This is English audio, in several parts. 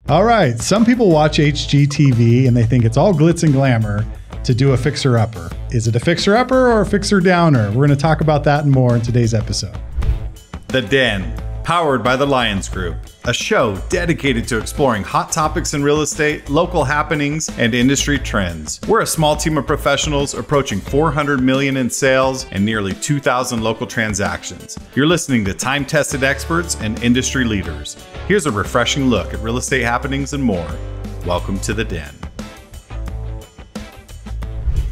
All right. Some people watch HGTV and they think it's all glitz and glamour to do a fixer-upper. Is it a fixer-upper or a fixer-downer? We're going to talk about that and more in today's episode. The Den, powered by the Lyons Group, a show dedicated to exploring hot topics in real estate, local happenings, and industry trends. We're a small team of professionals approaching $400 million in sales and nearly 2,000 local transactions. You're listening to time-tested experts and industry leaders. Here's a refreshing look at real estate happenings and more. Welcome to The Den.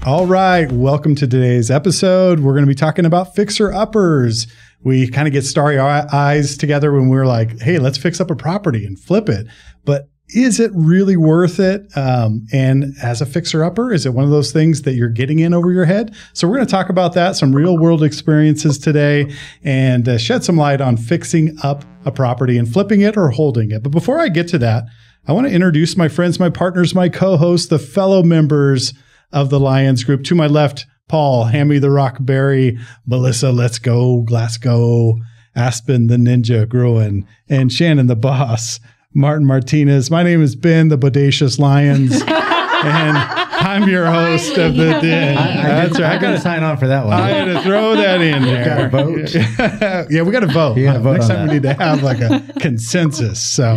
All right. Welcome to today's episode. We're going to be talking about fixer-uppers. We kind of get starry eyes together when we're like, hey, let's fix up a property and flip it. But is it really worth it? And as a fixer-upper, is it one of those things that you're getting in over your head? So we're going to talk about that, some real world experiences today, and shed some light on fixing up a property and flipping it or holding it. But before I get to that, I want to introduce my friends, my partners, my co-hosts, the fellow members of the Lyons Group. To my left, Paul, Hammy the Rockberry, Melissa, Let's Go, Glasgow, Aspen the Ninja Gruen, and Shannon the Boss, Martin Martinez. My name is Ben the Bodacious Lyons, and I'm your host of The Den. I got to sign on for that one. I had to throw that in there. Got to vote? Yeah, we got to vote. Next time that. we need to have like a consensus. So,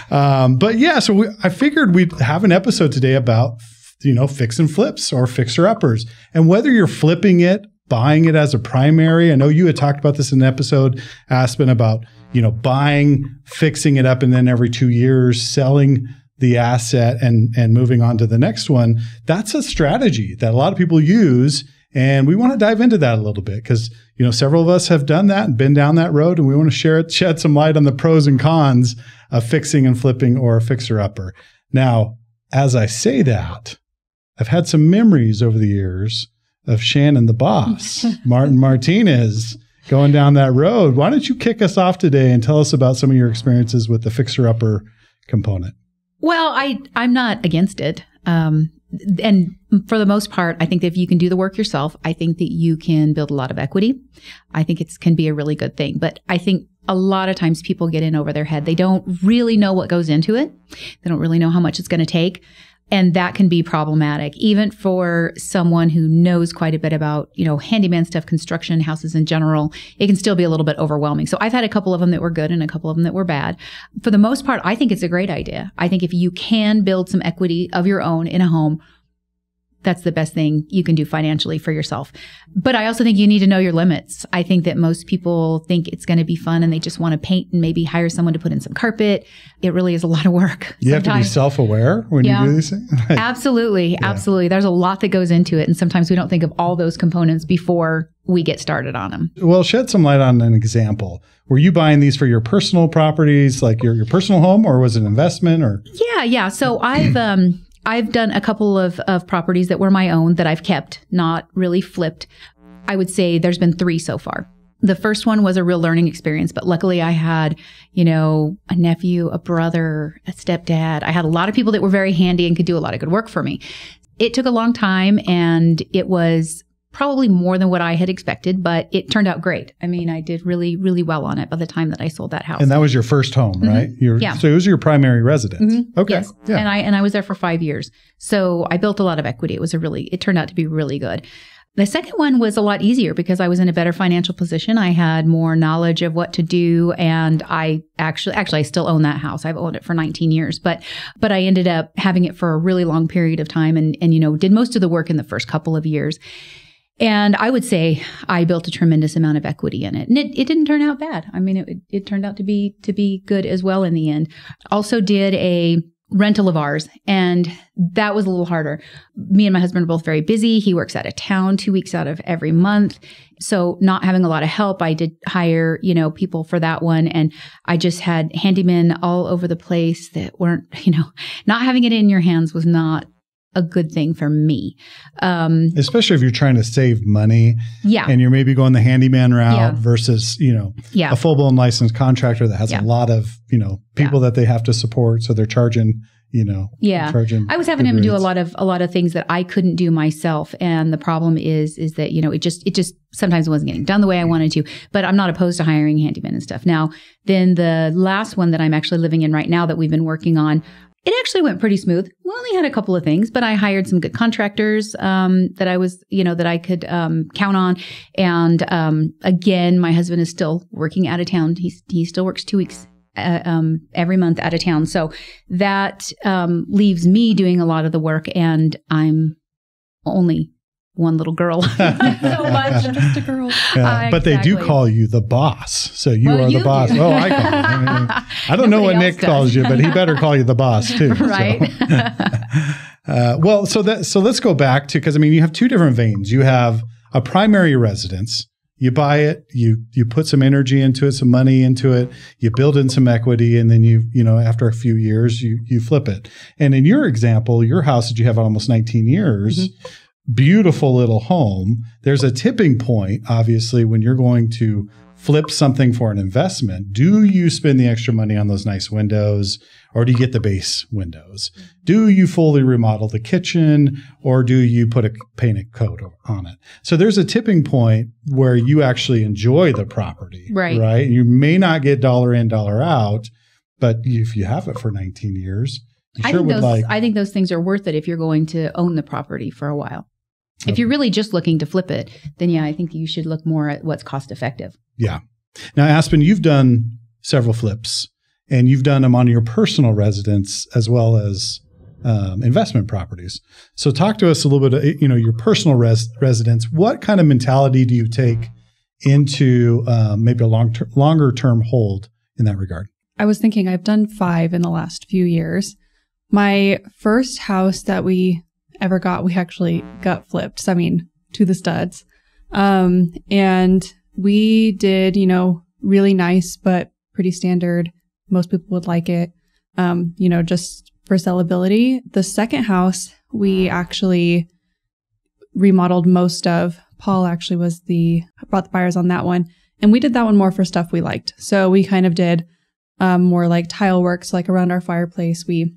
yeah. So I figured we'd have an episode today about fix and flips or fixer-uppers. And whether you're flipping it, buying it as a primary, I know you had talked about this in an episode, Aspen, about, buying, fixing it up, and then every 2 years selling the asset and moving on to the next one. That's a strategy that a lot of people use. And we want to dive into that a little bit because, several of us have done that and been down that road, and we want to shed some light on the pros and cons of fixing and flipping or a fixer-upper. Now, as I say that, I've had some memories over the years of Shannon the Boss, Martin Martinez, going down that road. Why don't you kick us off today and tell us about some of your experiences with the fixer-upper component? Well, I'm not against it. And for the most part, I think that if you can do the work yourself, I think that you can build a lot of equity. I think it can be a really good thing. But I think a lot of times people get in over their head. They don't really know what goes into it. They don't really know how much it's going to take. And that can be problematic, even for someone who knows quite a bit about, handyman stuff, construction, houses in general. It can still be a little bit overwhelming. So I've had a couple of them that were good and a couple of them that were bad. For the most part, I think it's a great idea. I think if you can build some equity of your own in a home, that's the best thing you can do financially for yourself. But I also think you need to know your limits. I think that most people think it's going to be fun and they just want to paint and maybe hire someone to put in some carpet. It really is a lot of work. You have to be self-aware when you do these things? Absolutely. Absolutely. There's a lot that goes into it. And sometimes we don't think of all those components before we get started on them. Well, shed some light on an example. Were you buying these for your personal properties, like your personal home, or was it an investment? Or Yeah. So I've done a couple of properties that were my own that I've kept, not really flipped. I would say there's been 3 so far. The first one was a real learning experience, but luckily I had, a nephew, a brother, a stepdad. I had a lot of people that were very handy and could do a lot of good work for me. It took a long time and it was probably more than what I had expected, but it turned out great. I mean, I did really, really well on it by the time that I sold that house. And that was your first home, right? Yeah. So it was your primary residence. Okay. Yes. Yeah. And I was there for 5 years. So I built a lot of equity. It turned out to be really good. The second one was a lot easier because I was in a better financial position. I had more knowledge of what to do. And I actually, I still own that house. I've owned it for 19 years, but I ended up having it for a really long period of time and did most of the work in the first couple of years. And I would say I built a tremendous amount of equity in it. And it didn't turn out bad. I mean, it turned out to be good as well in the end. Also did a rental of ours, and that was a little harder. Me and my husband are both very busy. He works out of town 2 weeks out of every month. So not having a lot of help, I did hire, people for that one. And I just had handymen all over the place that weren't, not having it in your hands was not a good thing for me. Especially if you're trying to save money. Yeah. And you're maybe going the handyman route versus, Yeah. a full-blown licensed contractor that has a lot of, people that they have to support. So they're charging, charging. I was having him do a lot of things that I couldn't do myself. And the problem is that, it just sometimes wasn't getting done the way I wanted to, but I'm not opposed to hiring handymen and stuff. Now, then the last one that I'm actually living in right now that we've been working on, it actually went pretty smooth. We only had a couple of things, but I hired some good contractors that I was, that I could count on. And again, my husband is still working out of town. He still works 2 weeks every month out of town. So that leaves me doing a lot of the work, and I'm only one little girl. So much. Just a girl. Yeah, but they do call you the boss. So you are the boss. Oh, I call you. I don't know what Nick calls you, but he better call you the boss too. Right. So let's go back to, because you have two different veins. You have a primary residence. You buy it, you put some energy into it, some money into it, you build in some equity, and then you after a few years, you flip it. And in your example, your house that you have almost 19 years, beautiful little home. There's a tipping point, obviously, when you're going to flip something for an investment. Do you spend the extra money on those nice windows, or do you get the base windows? Do you fully remodel the kitchen, or do you put a painted coat on it? So there's a tipping point where you actually enjoy the property, right? You may not get dollar in, dollar out, but if you have it for 19 years, you I think those things are worth it if you're going to own the property for a while. If you're really just looking to flip it, then I think you should look more at what's cost effective. Yeah. Now, Aspen, you've done several flips, and you've done them on your personal residence as well as investment properties. So talk to us a little bit, your personal residence. What kind of mentality do you take into maybe a longer term hold in that regard? I was thinking I've done 5 in the last few years. My first house that we ever got, we actually got flipped. So, to the studs. And we did, really nice, but pretty standard. Most people would like it, just for sellability. The second house, we actually remodeled most of. Paul actually brought the buyers on that one. And we did that one more for stuff we liked. So we kind of did more like tile works, like around our fireplace. We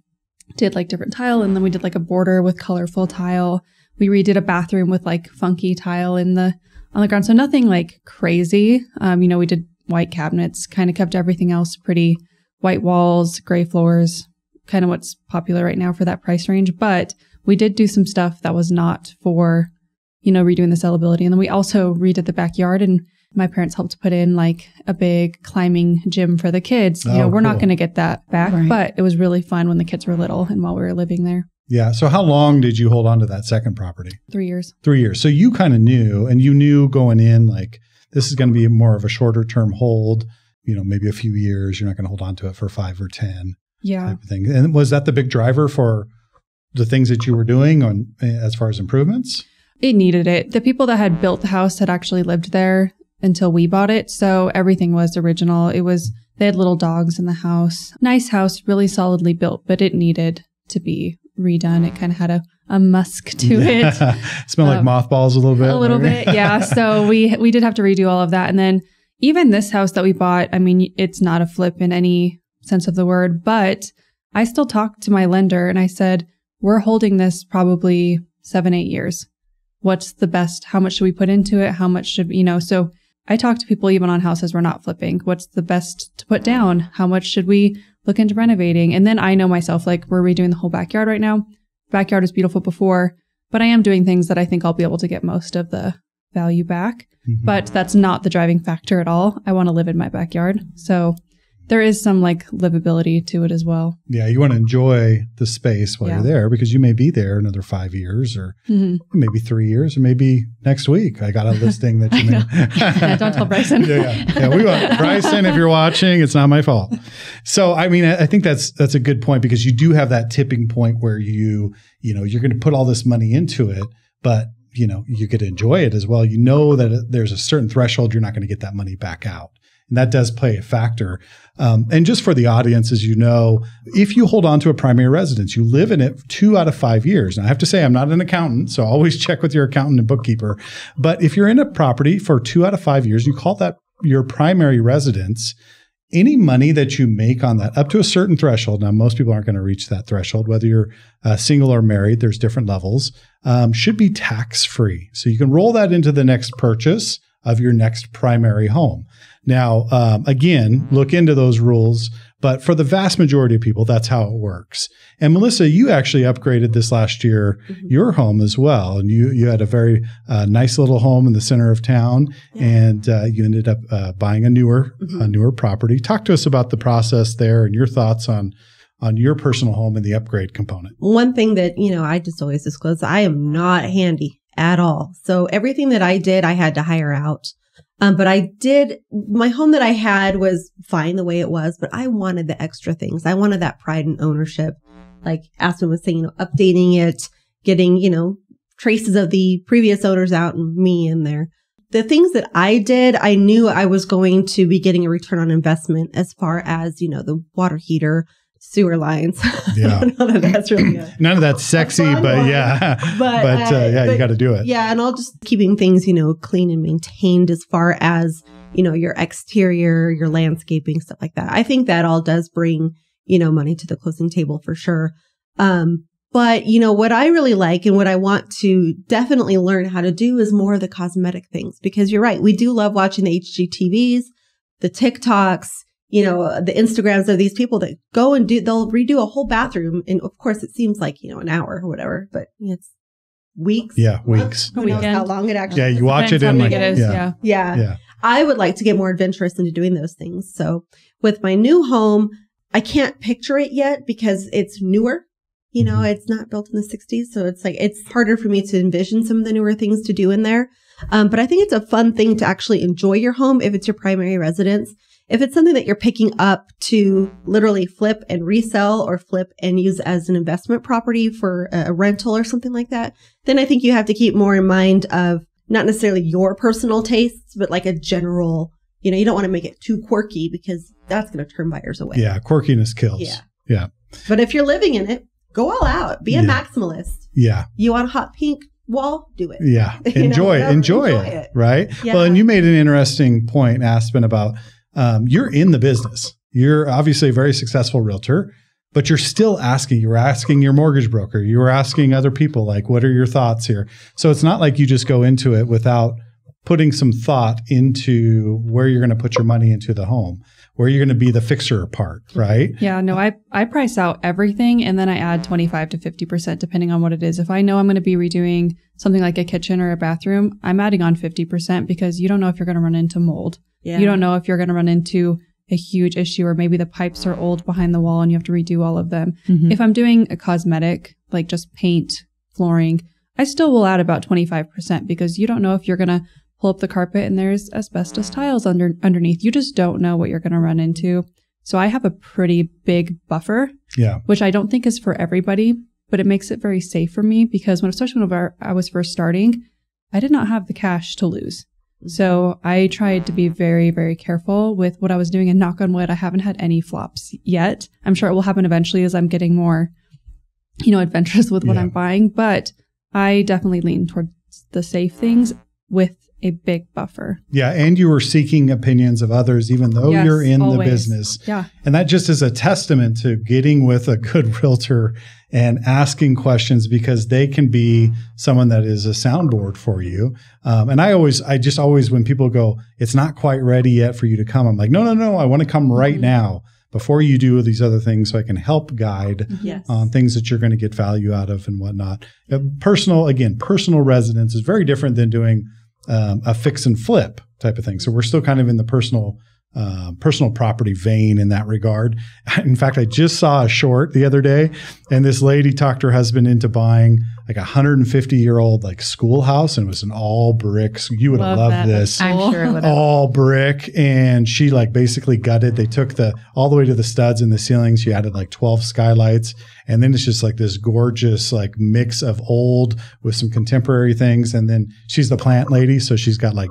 did like different tile, and then we did like a border with colorful tile. We redid a bathroom with like funky tile on the ground. So nothing like crazy. We did white cabinets, kind of kept everything else pretty white walls, gray floors, kind of what's popular right now for that price range. But we did do some stuff that was not for, redoing the sellability. And then we also redid the backyard, and my parents helped put in like a big climbing gym for the kids. We're not going to get that back, but it was really fun when the kids were little and while we were living there. Yeah. So how long did you hold on to that second property? 3 years. 3 years. So you kind of knew going in, like, this is going to be more of a shorter term hold, maybe a few years. You're not going to hold on to it for 5 or 10 type of thing. And was that the big driver for the things that you were doing as far as improvements? It needed it. The people that had built the house had actually lived there until we bought it. So everything was original. They had little dogs in the house. Nice house, really solidly built, but it needed to be redone. It kind of had a musk to it. Smelled like mothballs a little bit. A little bit, yeah. So we did have to redo all of that. And then even this house that we bought, it's not a flip in any sense of the word, but I still talked to my lender and I said, we're holding this probably 7-8 years. What's the best? How much should we put into it? How much should, so I talk to people even on houses we're not flipping. What's the best to put down? How much should we look into renovating? And then I know myself, like, we're redoing the whole backyard right now. Backyard was beautiful before, but I am doing things that I think I'll be able to get most of the value back. Mm-hmm. But that's not the driving factor at all. I want to live in my backyard. So there is some like livability to it as well. Yeah, you want to enjoy the space while you're there, because you may be there another 5 years or maybe 3 years or maybe next week. I got a listing that you may. Don't tell Bryson. Yeah, we want Bryson. If you're watching, it's not my fault. So, I think that's a good point, because you do have that tipping point where you're going to put all this money into it, but you could enjoy it as well. That there's a certain threshold you're not going to get that money back out. And that does play a factor. And just for the audience, as you know, if you hold on to a primary residence, you live in it 2 out of 5 years. Now, I have to say, I'm not an accountant, so always check with your accountant and bookkeeper. But if you're in a property for 2 out of 5 years, you call that your primary residence, any money that you make on that up to a certain threshold, now most people aren't going to reach that threshold, whether you're single or married, there's different levels, should be tax-free. So you can roll that into the next purchase of your next primary home. Now, again, look into those rules, but for the vast majority of people, that's how it works. And Melissa, you actually upgraded this last year, your home as well. And you had a very nice little home in the center of town, and you ended up buying a newer property. Talk to us about the process there and your thoughts on your personal home and the upgrade component. One thing that, I just always disclose, I am not handy at all. So everything that I did, I had to hire out. But my home that I had was fine the way it was, but I wanted the extra things. I wanted that pride and ownership. Like Aspen was saying, updating it, getting, traces of the previous owners out and me in there. The things that I did, I knew I was going to be getting a return on investment as far as, the water heater, sewer lines. Yeah. None of that's really none of that's sexy, but yeah. But you got to do it. Yeah. And all just keeping things, clean and maintained as far as, your exterior, your landscaping, stuff like that. I think that all does bring, money to the closing table for sure. But what I really like and what I want to definitely learn how to do is more of the cosmetic things, because you're right. We do love watching the HGTVs, the TikToks, the Instagrams of these people that go and they'll redo a whole bathroom. And of course it seems like, an hour or whatever, but it's weeks. Yeah. Weeks. Who knows how long it actually is. You watch it in Yeah. I would like to get more adventurous into doing those things. So with my new home, I can't picture it yet because it's newer. It's not built in the 60s. So it's harder for me to envision some of the newer things to do in there. But I think it's a fun thing to actually enjoy your home if it's your primary residence. If it's something that you're picking up to literally flip and resell or flip and use as an investment property for a rental or something like that, then I think you have to keep more in mind of not necessarily your personal tastes, but like a general, you don't want to make it too quirky because that's going to turn buyers away. Yeah. Quirkiness kills. Yeah. But if you're living in it, go all out. Be a maximalist. Yeah. You want a hot pink wall? Do it. Yeah. Enjoy it. Right. Yeah. Well, and you made an interesting point, Aspen, about you're in the business. You're obviously a very successful realtor, but you're still asking. You were asking your mortgage broker. You were asking other people, like, what are your thoughts here? So it's not like you just go into it without putting some thought into where you're going to put your money into the home, where you're going to be the fixer part, right? Yeah, no, I price out everything and then I add 25 to 50% depending on what it is. If I know I'm going to be redoing something like a kitchen or a bathroom, I'm adding on 50% because you don't know if you're going to run into mold. Yeah. You don't know if you're going to run into a huge issue or maybe the pipes are old behind the wall and you have to redo all of them. Mm-hmm. If I'm doing a cosmetic, like just paint, flooring, I still will add about 25% because you don't know if you're going to pull up the carpet and there's asbestos tiles underneath. You just don't know what you're going to run into. So I have a pretty big buffer, which I don't think is for everybody, but it makes it very safe for me because especially when I was first starting, I did not have the cash to lose. So I tried to be very, very careful with what I was doing, and knock on wood, I haven't had any flops yet. I'm sure it will happen eventually as I'm getting more, adventurous with what I'm buying, but I definitely lean towards the safe things with a big buffer. Yeah. And you were seeking opinions of others, even though you're in the business. Yeah. And that just is a testament to getting with a good realtor and asking questions because they can be someone that is a soundboard for you. And I just always, when people go, it's not quite ready yet for you to come, I'm like, no, I want to come right now before you do these other things so I can help guide on things that you're going to get value out of and whatnot. Personal residence is very different than doing a fix and flip type of thing. So we're still kind of in the personal property vein in that regard. In fact, I just saw a short the other day, and this lady talked her husband into buying like a 150-year-old like schoolhouse, and it was an all bricks. You would have loved this. I'm sure it would have. All brick, and she like basically gutted. They took all the way to the studs in the ceiling. She added like 12 skylights, and then it's just like this gorgeous like mix of old with some contemporary things. And then she's the plant lady, so she's got like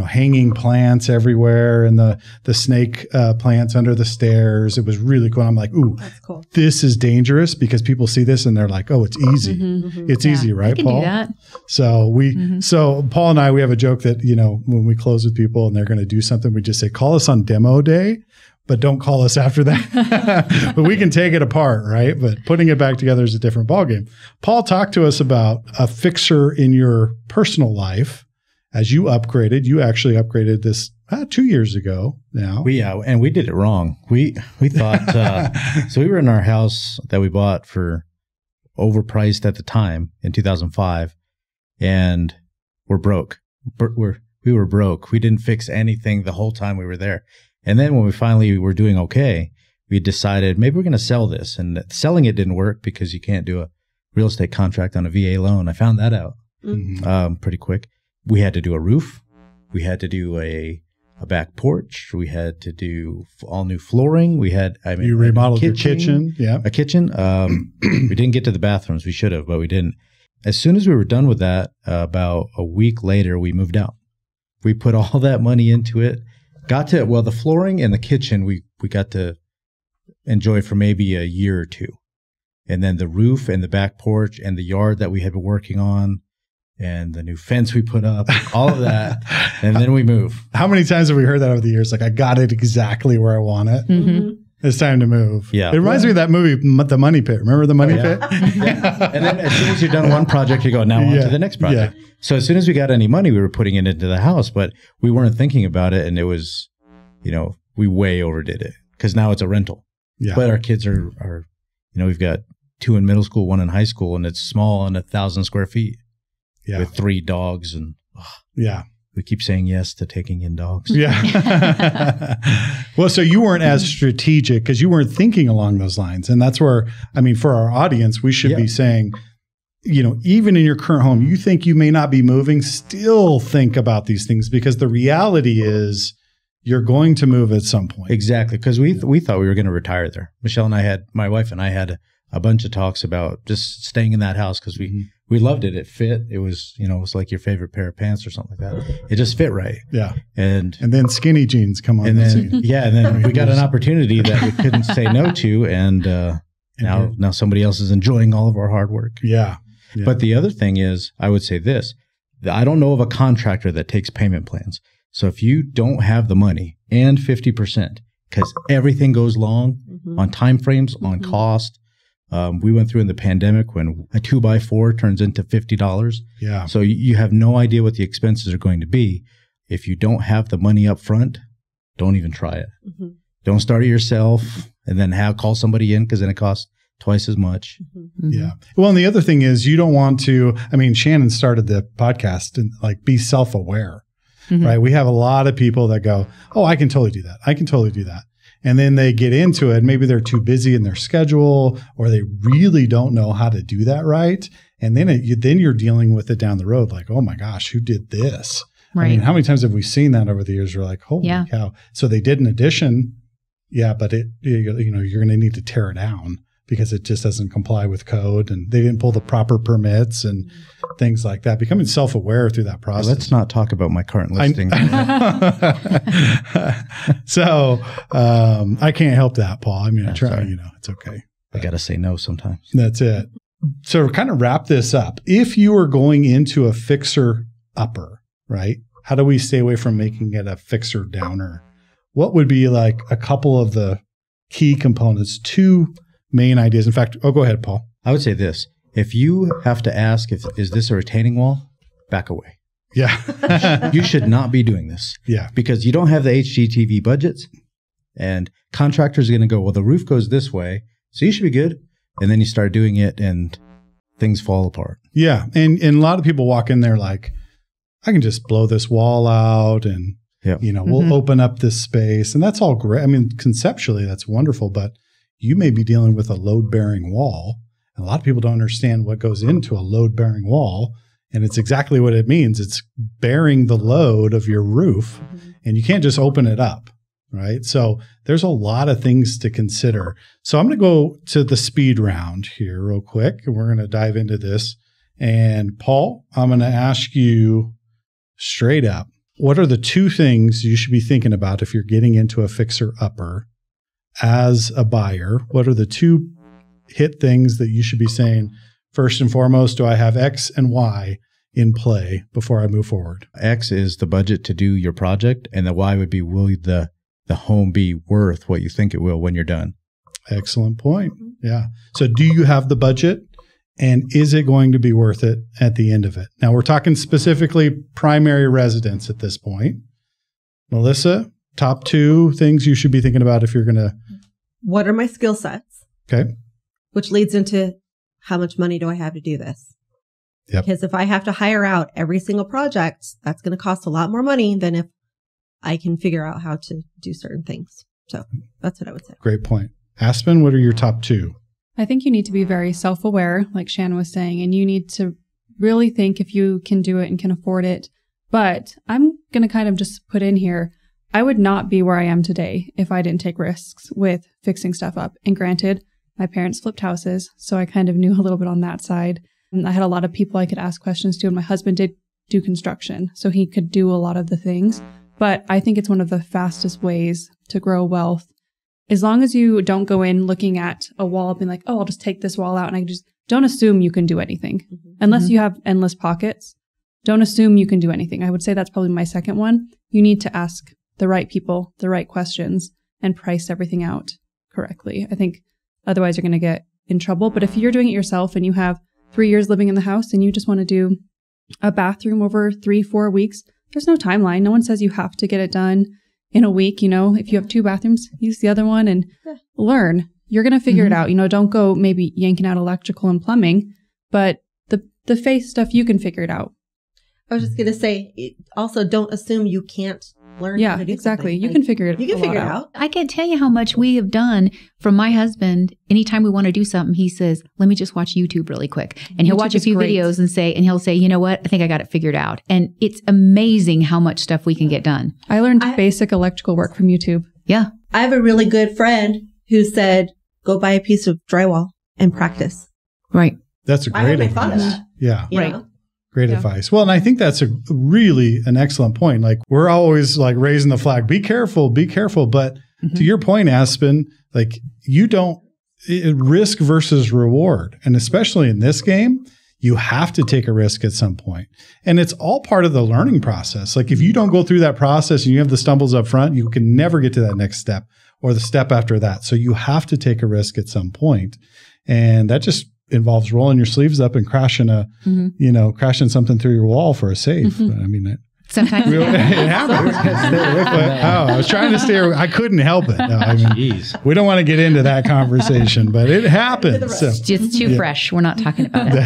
hanging plants everywhere, and the snake plants under the stairs. It was really cool. I'm like, ooh, that's cool. This is dangerous because people see this and they're like, oh, it's easy. It's easy, right, Paul? Do that. So so Paul and I, we have a joke that, when we close with people and they're going to do something, we just say, call us on demo day. but don't call us after that. But we can take it apart, right? But putting it back together is a different ballgame. Paul, talk to us about a fixer in your personal life. As you upgraded, you actually upgraded this 2 years ago now. And we did it wrong. We thought, so we were in our house that we bought for overpriced at the time in 2005, and we're broke. We were broke. We didn't fix anything the whole time we were there. And then when we finally were doing okay, we decided maybe we're going to sell this. And selling it didn't work because you can't do a real estate contract on a VA loan. I found that out pretty quick. We had to do a roof. We had to do a back porch. We had to do all new flooring. You remodeled your kitchen. Yeah. A kitchen. We didn't get to the bathrooms. We should have, but we didn't. As soon as we were done with that, about a week later, we moved out. We put all that money into it. The flooring and the kitchen, we got to enjoy for maybe a year or two. And then the roof and the back porch and the yard that we had been working on and the new fence we put up, all of that. And then we move. How many times have we heard that over the years? Like, I got it exactly where I want it. Mm-hmm. It's time to move. Yeah. It reminds me of that movie, The Money Pit. Remember The Money Pit? Yeah. And then as soon as you're done one project, you go, now on to the next project. Yeah. So as soon as we got any money, we were putting it into the house, but we weren't thinking about it. And it was, we way overdid it because now it's a rental. Yeah. But our kids are we've got 2 in middle school, 1 in high school, and it's small and 1,000 square feet. Yeah. With 3 dogs and we keep saying yes to taking in dogs. Yeah. Well, so you weren't as strategic because you weren't thinking along those lines. And that's where, for our audience, we should be saying, even in your current home, you think you may not be moving, still think about these things because the reality is you're going to move at some point. Exactly. Because we thought we were going to retire there. Michelle and my wife and I had a bunch of talks about just staying in that house because we loved it. It fit. It was, it was like your favorite pair of pants or something like that. It just fit right. Yeah. And then skinny jeans come on. And then we got an opportunity that we couldn't say no to. And now somebody else is enjoying all of our hard work. Yeah. But the other thing is, I would say this, I don't know of a contractor that takes payment plans. So if you don't have the money and 50%, because everything goes long on timeframes, on cost. We went through in the pandemic when a 2x4 turns into $50. Yeah. So you have no idea what the expenses are going to be. If you don't have the money up front, don't even try it. Mm-hmm. Don't start it yourself and then call somebody in because then it costs twice as much. Mm-hmm. Yeah. Well, and the other thing is you don't want to, Shannon started the podcast and be self-aware, right? We have a lot of people that go, oh, I can totally do that. I can totally do that. And then they get into it. Maybe they're too busy in their schedule or they really don't know how to do that right. And then you're dealing with it down the road. Like, oh my gosh, who did this? Right. How many times have we seen that over the years? We're like, holy cow. So they did an addition. Yeah. But you're going to need to tear it down because it just doesn't comply with code and they didn't pull the proper permits and things like that. Becoming self-aware through that process. Let's not talk about my current listing. So I can't help that, Paul. I try, it's okay. I got to say no sometimes. That's it. So to kind of wrap this up, if you are going into a fixer upper, right? How do we stay away from making it a fixer downer? What would be like a couple of the key components, 2 main ideas? In fact, go ahead, Paul. I would say this. If you have to ask, is this a retaining wall? Back away. Yeah. You should not be doing this. Yeah. Because you don't have the HGTV budgets and contractors are going to go, well, the roof goes this way, so you should be good. And then you start doing it and things fall apart. Yeah. And a lot of people walk in there like, I can just blow this wall out and, we'll open up this space. And that's all great. Conceptually, that's wonderful, but you may be dealing with a load-bearing wall. And a lot of people don't understand what goes into a load-bearing wall. And it's exactly what it means. It's bearing the load of your roof. And you can't just open it up, right? So there's a lot of things to consider. So I'm going to go to the speed round here real quick. And we're going to dive into this. And Paul, I'm going to ask you straight up, what are the 2 things you should be thinking about if you're getting into a fixer-upper as a buyer? What are the 2 hit things that you should be saying? First and foremost, do I have X and Y in play before I move forward? X is the budget to do your project, and the Y would be, will the the home be worth what you think it will when you're done. Excellent point. Yeah. So do you have the budget, and is it going to be worth it at the end of it? Now we're talking specifically primary residence at this point. Melissa, top 2 things you should be thinking about if you're going to. What are my skill sets? Okay. Which leads into how much money do I have to do this? Yep. Because if I have to hire out every single project, that's going to cost a lot more money than if I can figure out how to do certain things. So that's what I would say. Great point. Aspen, what are your top 2? I think you need to be very self-aware, like Shannon was saying, and you need to really think if you can do it and can afford it. But I'm going to kind of just put in here, I would not be where I am today if I didn't take risks with fixing stuff up. And granted, my parents flipped houses, so I kind of knew a little bit on that side. And I had a lot of people I could ask questions to, and my husband did do construction, so he could do a lot of the things. But I think it's one of the fastest ways to grow wealth. As long as you don't go in looking at a wall being like, oh, I'll just take this wall out, and I just don't assume you can do anything. Unless you have endless pockets, don't assume you can do anything. I would say that's probably my second one. You need to ask the right people, the right questions, and price everything out correctly. I think otherwise you're going to get in trouble. But if you're doing it yourself and you have 3 years living in the house and you just want to do a bathroom over 3-4 weeks, there's no timeline. No one says you have to get it done in a week. You know, if you have 2 bathrooms, use the other one and learn. You're going to figure it out. You know, don't go maybe yanking out electrical and plumbing, but the face stuff, you can figure it out. I was just going to say, also don't assume you can't learn how to do exactly. something. You can figure it You can figure it out. I can't tell you how much we have done from my husband. Anytime we want to do something, he says, let me just watch YouTube really quick. And he'll watch a few videos and he'll say, you know what? I think I got it figured out. And it's amazing how much stuff we can get done. I learned basic electrical work from YouTube. Yeah. I have a really good friend who said, go buy a piece of drywall and practice. Right. That's a great I thought of that. Yeah. You Right. know? Great advice. Well, and I think that's an excellent point. Like we're always like raising the flag, be careful. But to your point, Aspen, like you don't risk versus reward. And especially in this game, you have to take a risk at some point. And it's all part of the learning process. Like if you don't go through that process and you have the stumbles up front, you can never get to that next step or the step after that. So you have to take a risk at some point. And that just involves rolling your sleeves up and crashing crashing something through your wall for a safe. I mean, sometimes it happens. I was trying to stay. I couldn't help it. No, I mean, we don't want to get into that conversation, but it happens. So, it's too fresh. We're not talking about it.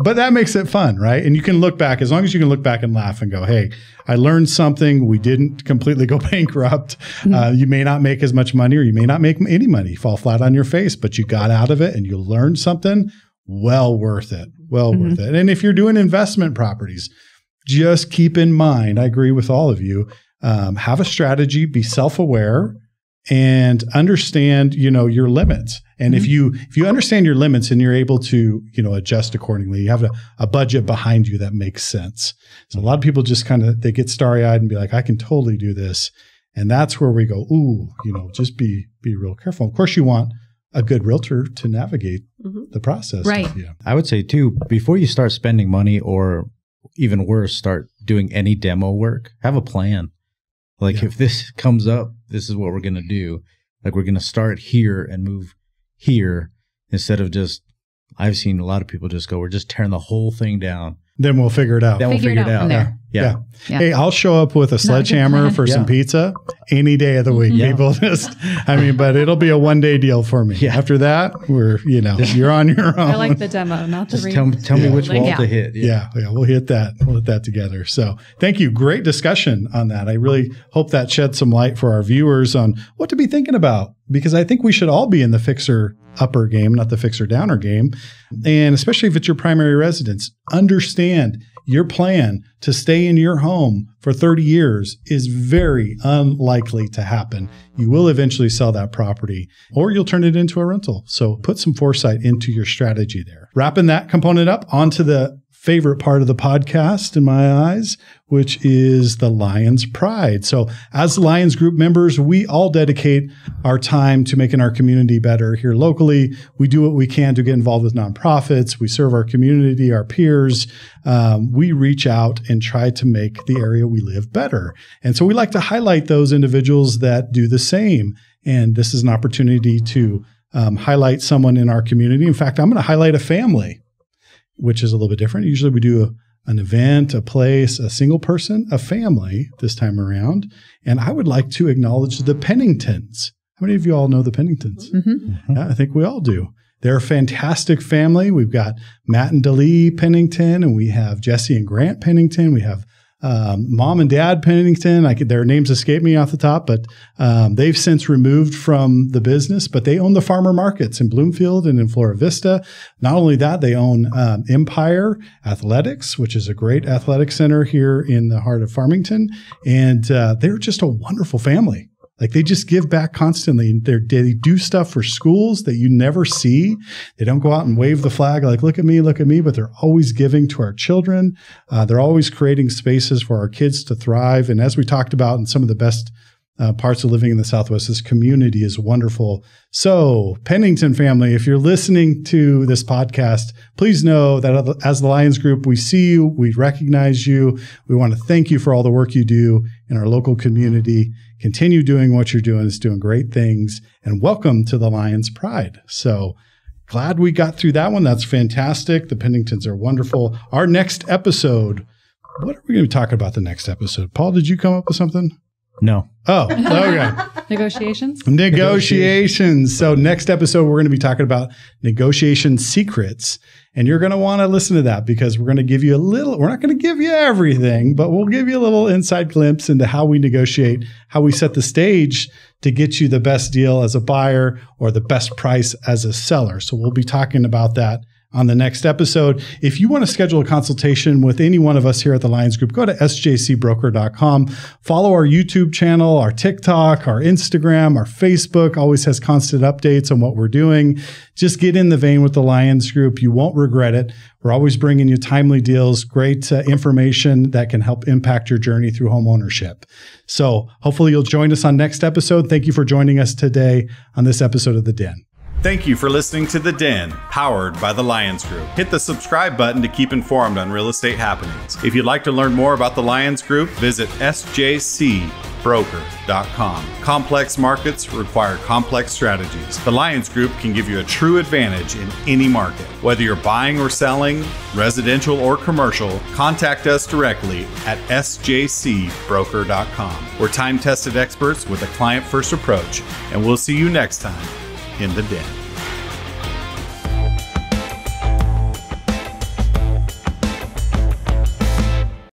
But that makes it fun, right? And you can look back, as long as you can look back and laugh and go, hey, I learned something. We didn't completely go bankrupt. You may not make as much money or you may not make any money, fall flat on your face, but you got out of it and you learned something. Well worth it. Worth it. And if you're doing investment properties, just keep in mind, I agree with all of you, have a strategy, be self-aware, and understand, your limits. And if you understand your limits and you're able to, adjust accordingly, you have a budget behind you that makes sense. So a lot of people just they get starry-eyed and be like, I can totally do this. And that's where we go, just be real careful. Of course, you want a good realtor to navigate the process. Right. I would say too, before you start spending money or even worse, start doing any demo work, have a plan. Like if this comes up, this is what we're going to do. Like we're going to start here and move here instead of just, I've seen a lot of people just go, we're just tearing the whole thing down. Then we'll figure it out. Then we'll figure it out. From there. Yeah. Hey, I'll show up with a sledgehammer for some pizza any day of the week. People but it'll be a one-day deal for me. Yeah. After that, we're, you're on your own. I like the demo, not the real. Tell me which wall to hit. Yeah, we'll hit that. We'll hit that together. So thank you. Great discussion on that. I really hope that sheds some light for our viewers on what to be thinking about, because I think we should all be in the fixer upper game, not the fixer downer game. And especially if it's your primary residence, understand your plan to stay in your home for 30 years is very unlikely to happen. You will eventually sell that property or you'll turn it into a rental. So put some foresight into your strategy there. Wrapping that component up onto the favorite part of the podcast in my eyes, which is the Lyons Pride. So as Lyons Group members, we all dedicate our time to making our community better here locally. We do what we can to get involved with nonprofits. We serve our community, our peers. We reach out and try to make the area we live better. And so we like to highlight those individuals that do the same. And this is an opportunity to highlight someone in our community. In fact, I'm going to highlight a family, which is a little bit different. Usually we do an event, a place, a single person, a family this time around. And I would like to acknowledge the Penningtons. How many of you all know the Penningtons? Mm-hmm. Yeah, I think we all do. They're a fantastic family. We've got Matt and Dalee Pennington, and we have Jesse and Grant Pennington. We have Mom and Dad Pennington. Their names escape me off the top, but they've since removed from the business, but they own the farmer markets in Bloomfield and in Flora Vista. Not only that, they own Empire Athletics, which is a great athletic center here in the heart of Farmington. And they're just a wonderful family. Like they just give back constantly. They do stuff for schools that you never see. They don't go out and wave the flag like, look at me, but they're always giving to our children. They're always creating spaces for our kids to thrive. And as we talked about in some of the best parts of living in the Southwest, this community is wonderful. So Pennington family, if you're listening to this podcast, please know that as the Lyons Group, we see you, we recognize you. We want to thank you for all the work you do in our local community. Continue doing what you're doing. It's doing great things. And welcome to the Lyons Pride. So glad we got through that one. That's fantastic. The Penningtons are wonderful. Our next episode, what are we going to be talking about the next episode? Paul, did you come up with something? No. Oh, okay. Negotiations. So next episode, we're going to be talking about negotiation secrets. And you're going to want to listen to that because we're going to give you we're not going to give you everything, but we'll give you a little inside glimpse into how we negotiate, how we set the stage to get you the best deal as a buyer or the best price as a seller. So we'll be talking about that on the next episode. If you want to schedule a consultation with any one of us here at the Lyons Group, go to sjcbroker.com. Follow our YouTube channel, our TikTok, our Instagram, our Facebook. Always has constant updates on what we're doing. Just get in the vein with the Lyons Group. You won't regret it. We're always bringing you timely deals, great information that can help impact your journey through home ownership. So hopefully you'll join us on next episode. Thank you for joining us today on this episode of The Den. Thank you for listening to The Den, powered by the Lyons Group. Hit the subscribe button to keep informed on real estate happenings. If you'd like to learn more about the Lyons Group, visit sjcbroker.com. Complex markets require complex strategies. The Lyons Group can give you a true advantage in any market. Whether you're buying or selling, residential or commercial, contact us directly at sjcbroker.com. We're time-tested experts with a client-first approach, and we'll see you next time in The Den.